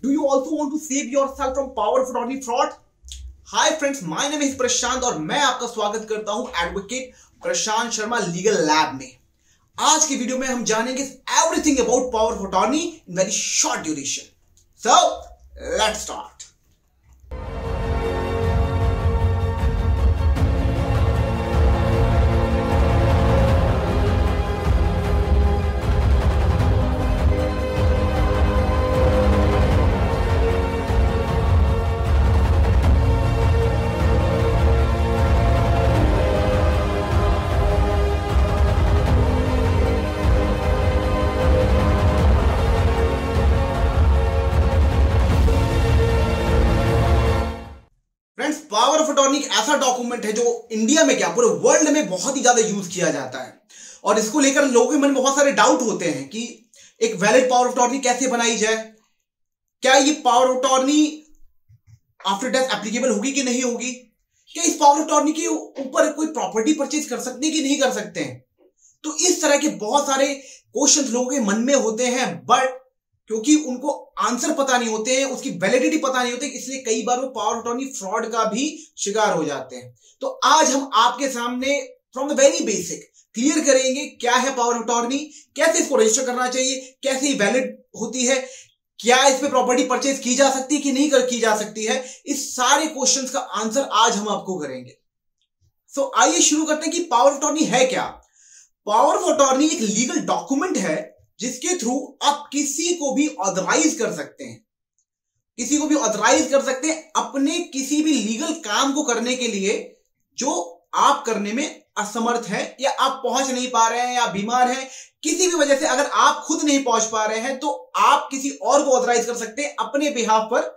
Do you also want to save yourself from power of attorney fraud? Hi friends, my name is प्रशांत और मैं आपका स्वागत करता हूं एडवोकेट प्रशांत शर्मा लीगल लैब में। आज की वीडियो में हम जानेंगे everything about power of attorney in very short duration. So let's start. Power of attorney एक ऐसा डॉक्यूमेंट है जो इंडिया में क्या पूरे वर्ल्ड में बहुत ही ज्यादा यूज किया जाता है और इसको लेकर लोगों के मन में बहुत सारे डाउट होते हैं कि एक वैलिड पावर ऑफ अटॉर्नी कैसे बनाई जाए, क्या ये power of attorney after death applicable होगी कि नहीं होगी, क्या इस पावर ऑफ अटॉर्नी के ऊपर कोई प्रॉपर्टी परचेज कर सकते हैं कि नहीं कर सकते हैं। तो इस तरह के बहुत सारे क्वेश्चन लोगों के मन में होते हैं, बट क्योंकि उनको आंसर पता नहीं होते हैं, उसकी वैलिडिटी पता नहीं होती, इसलिए कई बार वो पावर ऑफ अटॉर्नी फ्रॉड का भी शिकार हो जाते हैं। तो आज हम आपके सामने from the very basic clear करेंगे क्या है पावर ऑफ अटॉर्नी, कैसे इसको रजिस्टर करना चाहिए, कैसे ये वैलिड होती है, क्या इस पे प्रॉपर्टी परचेज की जा सकती है कि नहीं की जा सकती है। इस सारे क्वेश्चंस का आंसर आज हम आपको करेंगे। सो आइए शुरू करते हैं कि पावर ऑफ अटॉर्नी है क्या। पावर ऑफ अटॉर्नी एक लीगल डॉक्यूमेंट है जिसके थ्रू आप किसी को भी ऑथराइज कर सकते हैं, किसी को भी ऑथराइज कर सकते हैं अपने किसी भी लीगल काम को करने के लिए जो आप करने में असमर्थ हैं, या आप पहुंच नहीं पा रहे हैं, या बीमार हैं, किसी भी वजह से अगर आप खुद नहीं पहुंच पा रहे हैं तो आप किसी और को ऑथराइज कर सकते हैं अपने बिहाफ पर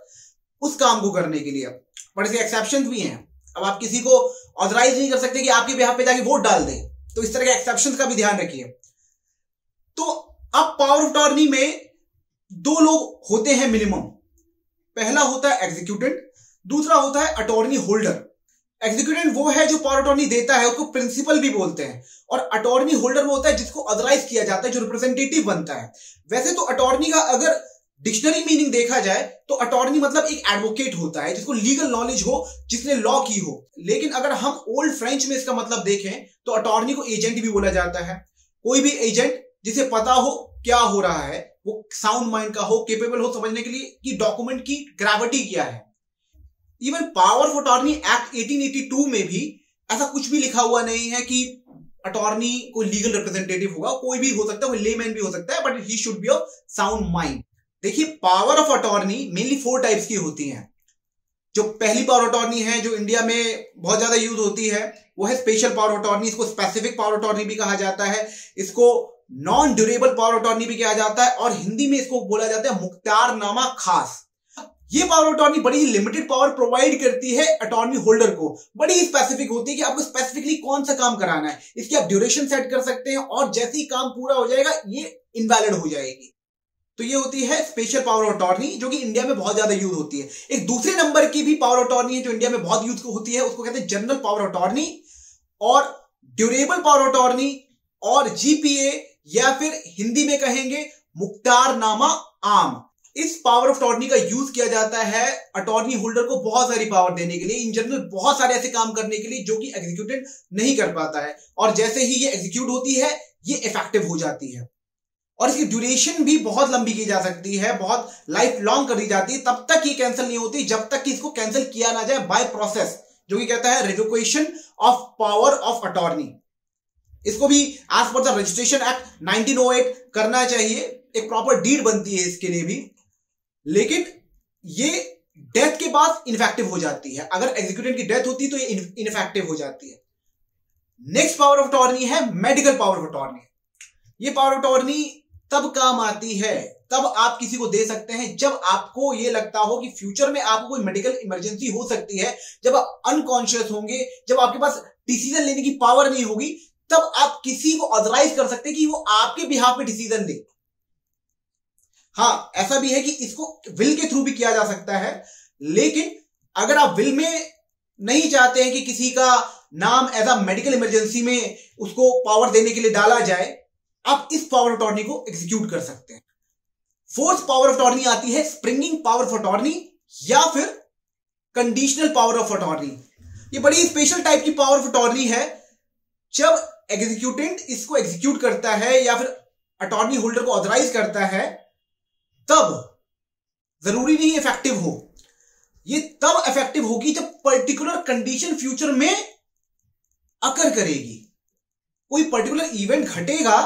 उस काम को करने के लिए। बट इसके एक्सेप्शन भी हैं। अब आप किसी को ऑथराइज नहीं कर सकते कि आपके बिहाफ पे जाके वोट डाल दें, तो इस तरह के एक्सेप्शन का भी ध्यान रखिए। तो अब पावर ऑफ अटॉर्नी में दो लोग होते हैं मिनिमम। पहला होता है एग्जीक्यूटेंट, दूसरा होता है अटॉर्नी होल्डर। एग्जीक्यूटेंट वो है जो पावर ऑफ अटॉर्नी देता है, उसको प्रिंसिपल भी बोलते हैं, और अटॉर्नी होल्डर वो होता है जिसको ऑथराइज किया जाता है, जो रिप्रेजेंटेटिव बनता है। वैसे तो अटॉर्नी का अगर डिक्शनरी मीनिंग देखा जाए तो अटॉर्नी मतलब एक एडवोकेट होता है जिसको लीगल नॉलेज हो, जिसने लॉ की हो। लेकिन अगर हम ओल्ड फ्रेंच में इसका मतलब देखें तो अटॉर्नी को एजेंट भी बोला जाता है। कोई भी एजेंट जिसे पता हो क्या हो रहा है, वो साउंड माइंड का हो, केपेबल हो समझने के लिए कि डॉक्यूमेंट की ग्रेविटी क्या है। Even power of attorney act 1882 में भी ऐसा कुछ भी लिखा हुआ नहीं है कि अटॉर्नी कोई लीगल रिप्रेजेंटेटिव होगा। कोई भी हो सकता है, कोई लेमैन भी हो सकता है, but he should be of sound mind. देखिए, power of attorney mainly 4 types की होती हैं। जो पहली पावर ऑफ अटॉर्नी है जो इंडिया में बहुत ज्यादा यूज होती है वो है स्पेशल पावर ऑफ अटॉर्नी। इसको स्पेसिफिक पावर ऑफ अटॉर्नी भी कहा जाता है, इसको non durable power of attorney भी कहा जाता है, और हिंदी में इसको बोला जाता है मुख्तारनामा खास। ये पावर ऑफ अटॉर्नी बड़ी लिमिटेड पावर प्रोवाइड करती है अटॉर्नी होल्डर को, बड़ी स्पेसिफिक होती है कि आपको स्पेसिफिकली कौन सा काम कराना है। इसकी आप ड्यूरेशन सेट कर सकते हैं और जैसे ही काम पूरा हो जाएगा ये इनवैलिड हो जाएगी। तो ये होती है स्पेशल पावर ऑफ अटॉर्नी जो कि इंडिया में बहुत ज्यादा यूज होती है। एक दूसरे नंबर की भी पावर ऑफ अटॉर्नी है जो इंडिया में बहुत यूज होती है, उसको कहते हैं जनरल पावर ऑफ अटॉर्नी और ड्यूरेबल पावर ऑफ अटॉर्नी और जीपीए, या फिर हिंदी में कहेंगे मुख्तारनामा आम। इस पावर ऑफ अटॉर्नी का यूज किया जाता है अटॉर्नी होल्डर को बहुत सारी पावर देने के लिए, इन जनरल बहुत सारे ऐसे काम करने के लिए जो कि एग्जीक्यूटेंट नहीं कर पाता है, और जैसे ही ये एग्जीक्यूट होती है ये इफेक्टिव हो जाती है। और इसकी ड्यूरेशन भी बहुत लंबी की जा सकती है, बहुत लाइफ लॉन्ग कर दी जाती है, तब तक ये कैंसिल नहीं होती जब तक कि इसको कैंसिल किया ना जाए बाय प्रोसेस, जो कि कहता है revocation of power of attorney. इसको भी as per the registration act 1908 करना चाहिए, एक प्रॉपर डीड बनती है इसके लिए भी, लेकिन ये डेथ के बाद इनफेक्टिव हो जाती है। अगर एग्जीक्यूटेंट की डेथ होती है तो ये इनफेक्टिव हो जाती है। नेक्स्ट पावर ऑफ अटॉर्नी है मेडिकल पावर ऑफ अटॉर्नी। ये पावर ऑफ अटॉर्नी तब काम आती है, तब आप किसी को दे सकते हैं जब आपको यह लगता हो कि फ्यूचर में आपको कोई मेडिकल इमरजेंसी हो सकती है, जब आप अनकॉन्शियस होंगे, जब आपके पास डिसीजन लेने की पावर नहीं होगी, तब आप किसी को ऑथराइज कर सकते हैं कि वो आपके बिहाफ पे डिसीजन ले। हाँ, ऐसा भी है कि इसको विल के थ्रू भी किया जा सकता है, लेकिन अगर आप विल में नहीं चाहते हैं कि किसी का नाम एज अ मेडिकल इमरजेंसी में उसको पावर देने के लिए डाला जाए, आप इस पावर ऑफ अटॉर्नी को एग्जीक्यूट कर सकते हैं। फोर्थ पावर ऑफ अटॉर्नी आती है स्प्रिंगिंग पावर ऑफ अटॉर्नी या फिर कंडीशनल पावर ऑफ अटॉर्नी। ये बड़ी स्पेशल टाइप की पावर ऑफ अटॉर्नी है। जब एग्जीक्यूटेंट इसको एग्जीक्यूट करता है या फिर अटॉर्नी होल्डर को ऑथराइज करता है, तब जरूरी नहीं इफेक्टिव हो, ये तब इफेक्टिव होगी जब पर्टिकुलर कंडीशन फ्यूचर में अकर करेगी। कोई पर्टिकुलर इवेंट घटेगा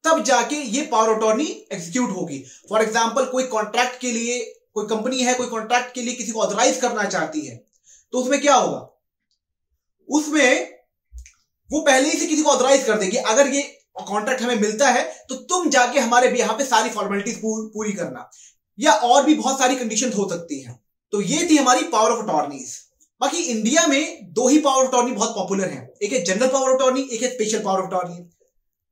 तब जाके ये पावर अटॉर्नी एग्जीक्यूट होगी। फॉर एग्जांपल कोई कॉन्ट्रैक्ट के लिए, कोई कंपनी है, कोई कॉन्ट्रैक्ट के लिए किसी को ऑथराइज करना चाहती है, तो उसमें क्या होगा, उसमें वो पहले ही से किसी को ऑथराइज कर देगी, अगर ये कॉन्ट्रैक्ट हमें मिलता है तो तुम जाके हमारे यहाँ पे सारी फॉर्मेलिटीज पूरी करना, या और भी बहुत सारी कंडीशन हो सकती हैं। तो ये थी हमारी पावर ऑफ अटॉर्नीज। बाकी इंडिया में दो ही पावर ऑफ अटॉर्नी बहुत पॉपुलर हैं, एक है जनरल पावर ऑफ अटॉर्नी, एक है स्पेशल पावर ऑफ अटॉर्नी।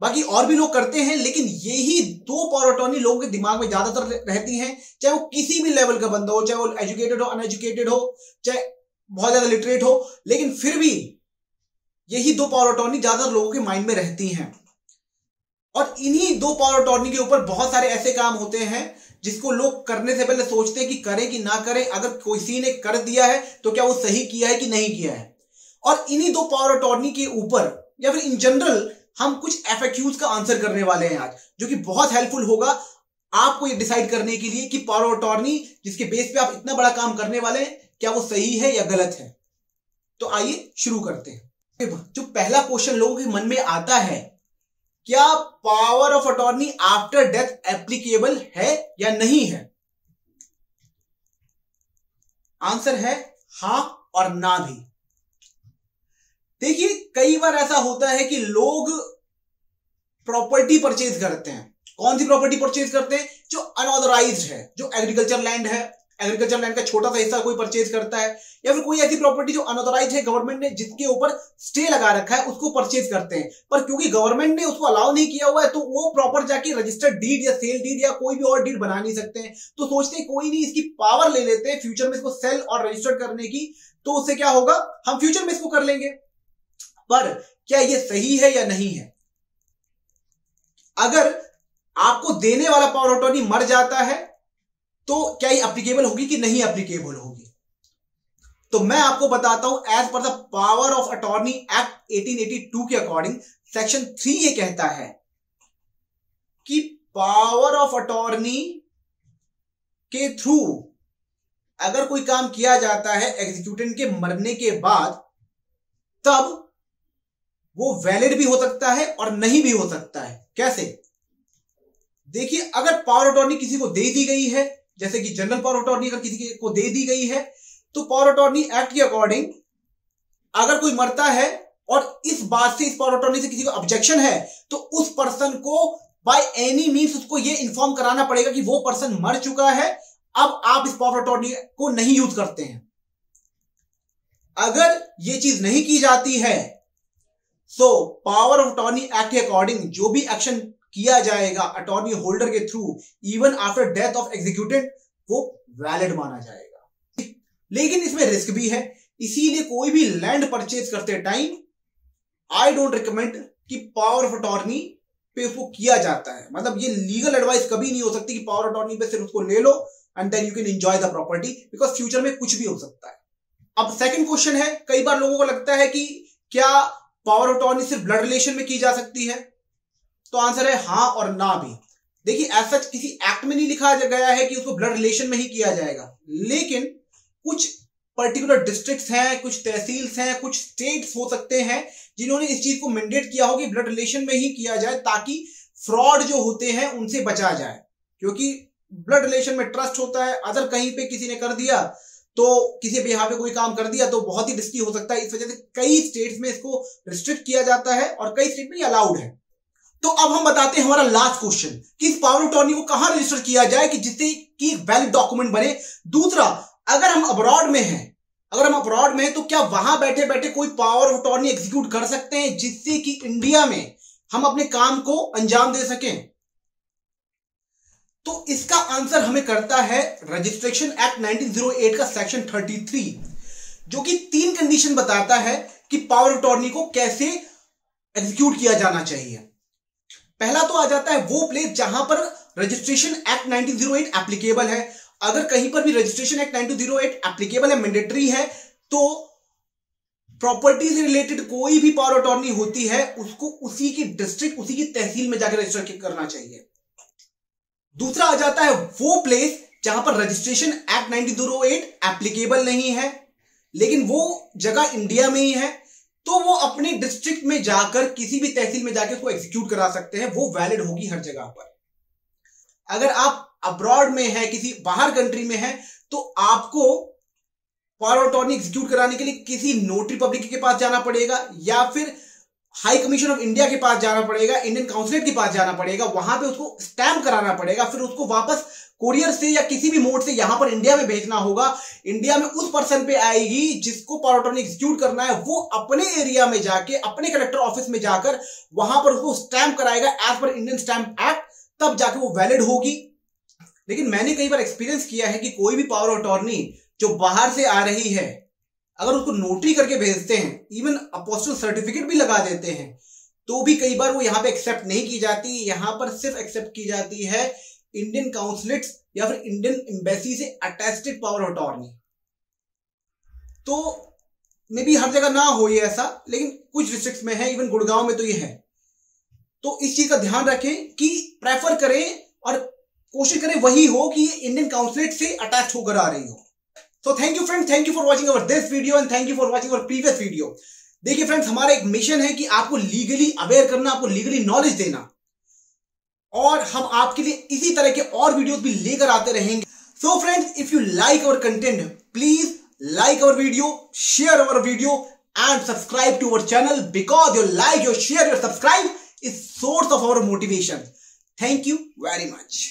बाकी और भी लोग करते हैं, लेकिन यही दो पावर ऑफ अटॉर्नी लोगों के दिमाग में ज्यादातर रहती हैं, चाहे वो किसी भी लेवल का बंदा हो, चाहे वो एजुकेटेड हो, अनएजुकेटेड हो, चाहे बहुत ज्यादा लिटरेट हो, लेकिन फिर भी यही दो पावर ऑफ अटॉर्नी ज्यादातर लोगों के माइंड में रहती हैं। और इन्हीं दो पावर ऑफ अटॉर्नी के ऊपर बहुत सारे ऐसे काम होते हैं जिसको लोग करने से पहले सोचते हैं कि करें कि ना करें, अगर किसी ने कर दिया है तो क्या वो सही किया है कि नहीं किया है। और इन्हीं दो पावर ऑफ अटॉर्नी के ऊपर या फिर इन जनरल हम कुछ एफएक्यूज का आंसर करने वाले हैं आज, जो कि बहुत हेल्पफुल होगा आपको ये डिसाइड करने के लिए कि पावर ऑफ अटॉर्नी जिसके बेस पे आप इतना बड़ा काम करने वाले हैं, क्या वो सही है या गलत है। तो आइए शुरू करते हैं। जो पहला क्वेश्चन लोगों के मन में आता है, क्या power of attorney after death applicable है या नहीं है? आंसर है हां और ना भी। देखिए, कई बार ऐसा होता है कि लोग प्रॉपर्टी परचेज करते हैं। कौन सी प्रॉपर्टी परचेज करते हैं? जो अनऑथराइज्ड है, जो एग्रीकल्चर लैंड है, एग्रीकल्चर लैंड का छोटा सा हिस्सा कोई परचेज करता है, या फिर कोई ऐसी प्रॉपर्टी जो अनऑथराइज्ड है, गवर्नमेंट ने जिसके ऊपर स्टे लगा रखा है, उसको परचेज करते हैं। पर क्योंकि गवर्नमेंट ने उसको अलाउ नहीं किया हुआ है, तो वो प्रॉपर जाके रजिस्टर्ड डीड या सेल डीड या कोई भी और डीड बना नहीं सकते हैं। तो सोचते हैं कोई नहीं, इसकी पावर ले लेते हैं फ्यूचर में इसको सेल और रजिस्टर्ड करने की, तो उससे क्या होगा, हम फ्यूचर में इसको कर लेंगे। पर क्या ये सही है या नहीं है? अगर आपको देने वाला पावर ऑफ अटॉर्नी मर जाता है तो क्या ये एप्लीकेबल होगी कि नहीं एप्लीकेबल होगी? तो मैं आपको बताता हूं, as per the power of attorney act 1882 के अकॉर्डिंग सेक्शन 3 ये कहता है कि पावर ऑफ अटॉर्नी के थ्रू अगर कोई काम किया जाता है एग्जीक्यूटेंट के मरने के बाद, तब वो वैलिड भी हो सकता है और नहीं भी हो सकता है। कैसे? देखिए, अगर पावर अटॉर्नी किसी को दे दी गई है, जैसे कि जनरल पावर अटॉर्नी अगर किसी को दे दी गई है, तो पावर अटॉर्नी एक्ट के अकॉर्डिंग अगर कोई मरता है और इस बात से, इस पावर अटॉर्नी से किसी को ऑब्जेक्शन है, तो उस पर्सन को बाय एनी मीन्स उसको यह इंफॉर्म कराना पड़ेगा कि वो पर्सन मर चुका है, अब आप इस पावर अटॉर्नी को नहीं यूज करते हैं। अगर यह चीज नहीं की जाती है, so power of attorney act के अकॉर्डिंग जो भी एक्शन किया जाएगा अटॉर्नी होल्डर के through, even after death of executant, वो वैलिड माना जाएगा। लेकिन इसमें रिस्क भी है, इसीलिए कोई भी लैंड परचेज करते टाइम आई डोंट रिकमेंड कि पावर ऑफ अटॉर्नी पे उसको किया जाता है। मतलब ये लीगल एडवाइस कभी नहीं हो सकती कि पावर अटॉर्नी पे सिर्फ उसको ले लो and then you can enjoy the property, because future में कुछ भी हो सकता है। अब सेकंड क्वेश्चन है, कई बार लोगों को लगता है कि क्या पावर ऑफ अटॉर्नी सिर्फ ब्लड रिलेशन में की जा सकती है? तो आंसर है हां और ना भी। देखिए, एज सच किसी एक्ट में नहीं लिखा गया है कि उसको ब्लड रिलेशन में ही किया जाएगा, लेकिन कुछ पर्टिकुलर डिस्ट्रिक्ट्स हैं, कुछ तहसील्स हैं, कुछ स्टेट्स हो सकते हैं जिन्होंने इस चीज को मैंडेट किया हो कि ब्लड रिलेशन में ही किया जाए, ताकि फ्रॉड जो होते हैं उनसे बचा जाए। क्योंकि ब्लड रिलेशन में ट्रस्ट होता है, अगर कहीं पे किसी ने कर दिया, तो किसी भी यहाँ पे कोई काम कर दिया तो बहुत ही रिस्की हो सकता है। इस वजह से कई स्टेट्स में इसको रिस्ट्रिक्ट किया जाता है और कई स्टेट में अलाउड है। तो अब हम बताते हैं हमारा लास्ट क्वेश्चन कि इस पावर ऑफ अटॉर्नी को कहां रजिस्टर किया जाए कि जिससे कि वैलिड डॉक्यूमेंट बने। दूसरा, अगर हम अब्रॉड में हैं, तो क्या वहां बैठे बैठे कोई पावर ऑफ अटॉर्नी एग्जीक्यूट कर सकते हैं जिससे कि इंडिया में हम अपने काम को अंजाम दे सकें? तो इसका आंसर हमें करता है रजिस्ट्रेशन एक्ट 1908 का सेक्शन 33, जो कि 3 कंडीशन बताता है कि पावर ऑफ अटॉर्नी को कैसे एग्जीक्यूट किया जाना चाहिए। पहला तो आ जाता है वो प्लेस जहां पर रजिस्ट्रेशन एक्ट 1908 एप्लीकेबल है। अगर कहीं पर भी रजिस्ट्रेशन एक्ट 1908 एप्लीकेबल है, मैंडेटरी है, तो प्रॉपर्टी से रिलेटेड कोई भी पावर अटॉर्नी होती है उसको उसी की डिस्ट्रिक्ट, उसी की तहसील में जाकर रजिस्टर करना चाहिए। दूसरा आ जाता है वो प्लेस जहां पर रजिस्ट्रेशन एक्ट 1908 एप्लीकेबल नहीं है, लेकिन वो जगह इंडिया में ही है, तो वो अपने डिस्ट्रिक्ट में जाकर किसी भी तहसील में जाकर उसको एग्जीक्यूट करा सकते हैं। वो वैलिड होगी हर जगह पर। अगर आप अब्रॉड में है, किसी बाहर कंट्री में है, तो आपको पावर अटॉर्नी एग्जीक्यूट कराने के लिए किसी नोटरी पब्लिक के पास जाना पड़ेगा, या फिर हाई कमीशन ऑफ इंडिया के पास जाना पड़ेगा, इंडियन काउंसिलेट के पास जाना पड़ेगा, वहां पे उसको स्टैंप कराना पड़ेगा, फिर उसको वापस कोरियर से या किसी भी मोड से यहां पर इंडिया में भेजना होगा। इंडिया में उस पर्सन पे आएगी जिसको पावर अटॉर्नी एग्जीक्यूट करना है, वो अपने एरिया में जाके, अपने कलेक्टर ऑफिस में जाकर वहां पर उसको स्टैंप कराएगा as per Indian stamp act, तब जाके वो वैलिड होगी। लेकिन मैंने कई बार एक्सपीरियंस किया है कि कोई भी पावर अटॉर्नी जो बाहर से आ रही है, अगर उसको नोटरी करके भेजते हैं, इवन अपोस्टल सर्टिफिकेट भी लगा देते हैं, तो भी कई बार वो यहां पे एक्सेप्ट नहीं की जाती। यहां पर सिर्फ एक्सेप्ट की जाती है इंडियन काउंसिलेट्स या फिर इंडियन एम्बेसी से अटेस्टेड पावर अटॉर्नी। तो मे बी हर जगह ना हो ये ऐसा, लेकिन कुछ डिस्ट्रिक्ट्स में है, इवन गुड़गांव में तो ये है। तो इस चीज का ध्यान रखें कि प्रेफर करें और कोशिश करें वही हो कि ये इंडियन काउंसिलेट से अटैच होकर आ रही हो। So thank you friends, thank you for watching our this video and thank you for watching our previous video। देखिए फ्रेंड्स, हमारा एक मिशन है कि आपको लीगली अवेयर करना, आपको लीगली नॉलेज देना, और हम आपके लिए इसी तरह के और वीडियोस भी लेकर आते रहेंगे। So friends, if you like our content, please like our video, share our video and subscribe to our channel, because your like, your share, your subscribe is source of our motivation. Thank you very much।